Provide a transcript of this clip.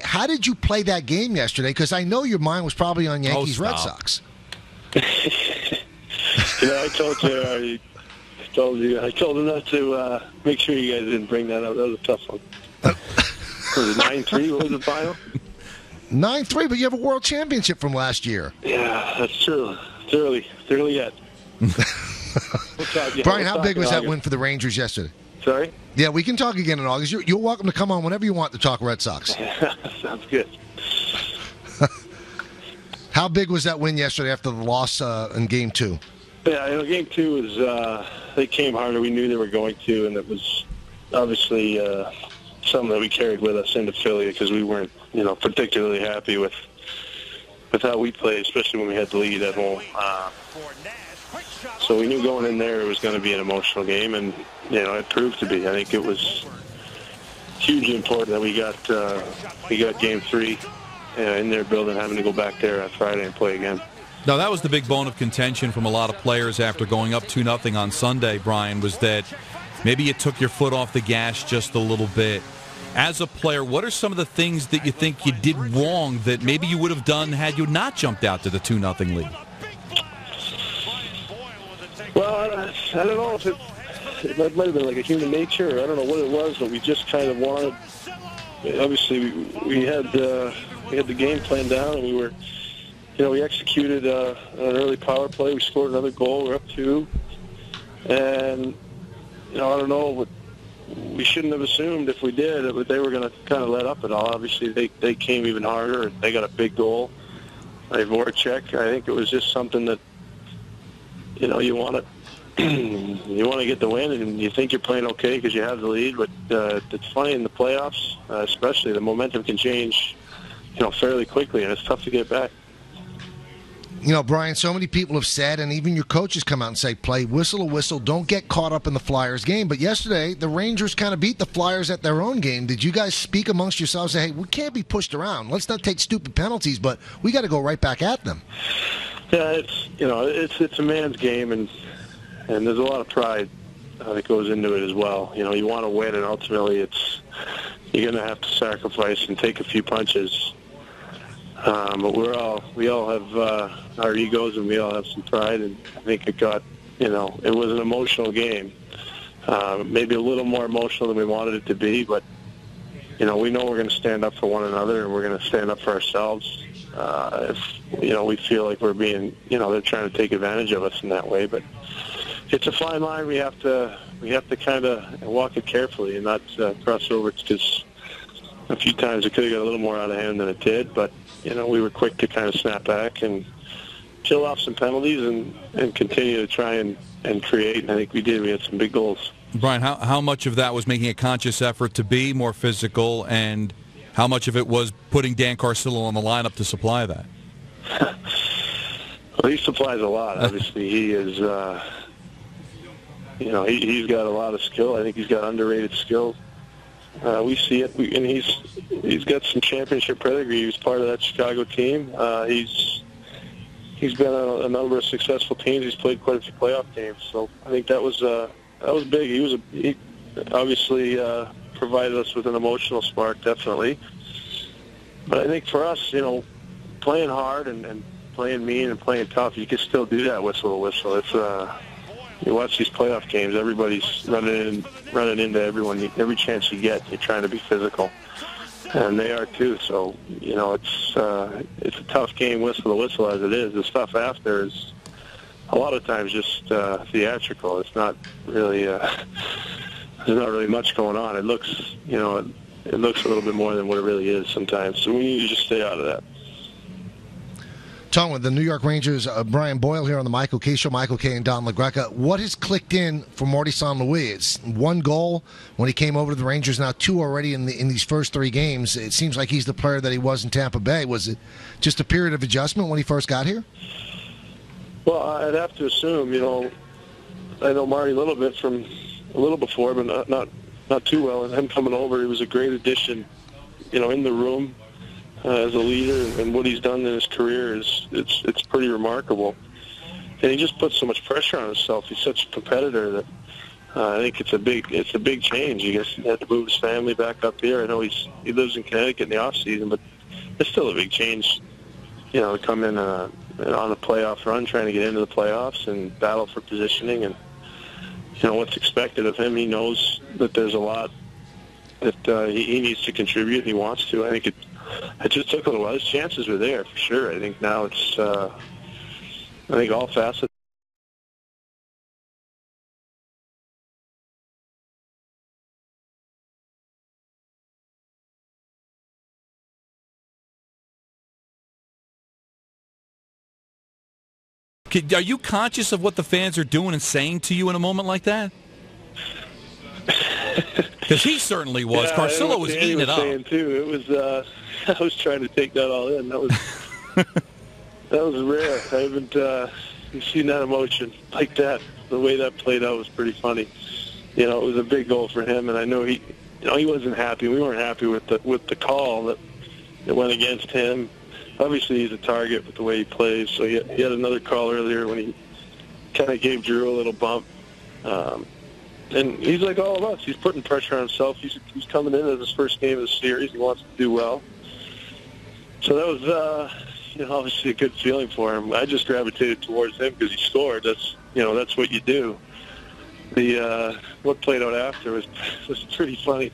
how did you play that game yesterday? Because I know your mind was probably on Yankees-Red Sox. I told him not to make sure you guys didn't bring that up. That was a tough one. Was it 9-3? What was the final? 9-3, but you have a world championship from last year. Yeah, that's true. It's early. It's early yet. Brian, how big was that win for the Rangers yesterday? Sorry? Yeah, we can talk again in August. You're welcome to come on whenever you want to talk Red Sox. Sounds good. How big was that win yesterday after the loss in Game 2? Yeah, Game 2 was, they came harder. We knew they were going to, and it was obviously something that we carried with us into Philly because we weren't, particularly happy with how we played, especially when we had the lead at home. So we knew going in there it was going to be an emotional game, and, it proved to be. I think it was hugely important that we got Game 3 in their building, having to go back there on Friday and play again. Now, that was the big bone of contention from a lot of players after going up 2-0 on Sunday, Brian, was that maybe you took your foot off the gas just a little bit. As a player, what are some of the things that you think you did wrong that maybe you would have done had you not jumped out to the 2-0 lead? Well, I don't know if it might have been like a human nature, or I don't know what it was, but we just kind of wanted. Obviously, we had the game planned down, and we were, we executed an early power play. We scored another goal. We're up 2, and I don't know, but we shouldn't have assumed if we did that they were going to kind of let up at all. Obviously, they came even harder. They got a big goal. Voracek. I think it was just something that you want to get the win, and you think you're playing okay because you have the lead. But it's funny in the playoffs, especially the momentum can change, fairly quickly, and it's tough to get back. Brian, so many people have said, and even your coaches come out and say, play whistle a whistle, don't get caught up in the Flyers game. But yesterday, the Rangers kind of beat the Flyers at their own game. Did you guys speak amongst yourselves and say, hey, we can't be pushed around. Let's not take stupid penalties, but we got to go right back at them? Yeah, it's a man's game, and there's a lot of pride that goes into it as well. You want to win, and ultimately you're going to have to sacrifice and take a few punches. But we all have our egos, and we all have some pride, and I think it got, it was an emotional game. Maybe a little more emotional than we wanted it to be, but, we know we're going to stand up for one another, and we're going to stand up for ourselves. If, we feel like we're being, they're trying to take advantage of us in that way, but it's a fine line. We have to kind of walk it carefully and not cross over, because a few times it could have got a little more out of hand than it did, but we were quick to kind of snap back and kill off some penalties and continue to try and create, and I think we did. We had some big goals. Brian, how much of that was making a conscious effort to be more physical, and how much of it was putting Dan Carcillo on the lineup to supply that? Well, he supplies a lot. Obviously, he is, he's got a lot of skill. I think he's got underrated skill. We see it, and he's got some championship pedigree. He was part of that Chicago team. He's been on a number of successful teams. He's played quite a few playoff games. So I think that was big. He obviously provided us with an emotional spark, definitely. But I think for us, playing hard and playing mean and playing tough, you can still do that whistle to whistle. It's you watch these playoff games, everybody's running into everyone. Every chance you get, you're trying to be physical, and they are too. So it's a tough game, whistle to whistle as it is. The stuff after is a lot of times just theatrical. It's not really there's not really much going on. It looks it looks a little bit more than what it really is sometimes. So we need to just stay out of that. Talking with the New York Rangers, Brian Boyle here on the Michael K. Show, Michael K. and Don LaGreca. What has clicked in for Marty St. Louis? It's 1 goal when he came over to the Rangers, now 2 already in these first 3 games. It seems like he's the player that he was in Tampa Bay. Was it just a period of adjustment when he first got here? Well, I'd have to assume, I know Marty a little bit from a little before, but not too well. And him coming over, he was a great addition, in the room. As a leader, and what he's done in his career it's pretty remarkable. And he just puts so much pressure on himself. He's such a competitor that I think it's a big change. I guess he had to move his family back up here. I know he lives in Connecticut in the off season, but it's still a big change. To come in on a playoff run, trying to get into the playoffs and battle for positioning, and what's expected of him. He knows that there's a lot that he needs to contribute. He wants to. I think it just took a little while. His chances were there for sure. I think now it's I think all facets. Are you conscious of what the fans are doing and saying to you in a moment like that? Because he certainly was. Yeah, Carcillo was eating it up. Too. It was. I was trying to take that all in. That was rare. I haven't seen that emotion like that. The way that played out was pretty funny. It was a big goal for him, and I know he wasn't happy. We weren't happy with the call that went against him. Obviously, he's a target with the way he plays. So he had another call earlier when he kind of gave Drew a little bump. And he's like all of us. He's putting pressure on himself. He's coming in as his first game of the series. He wants to do well. So that was, obviously a good feeling for him. I just gravitated towards him because he scored. That's what you do. What played out after was pretty funny.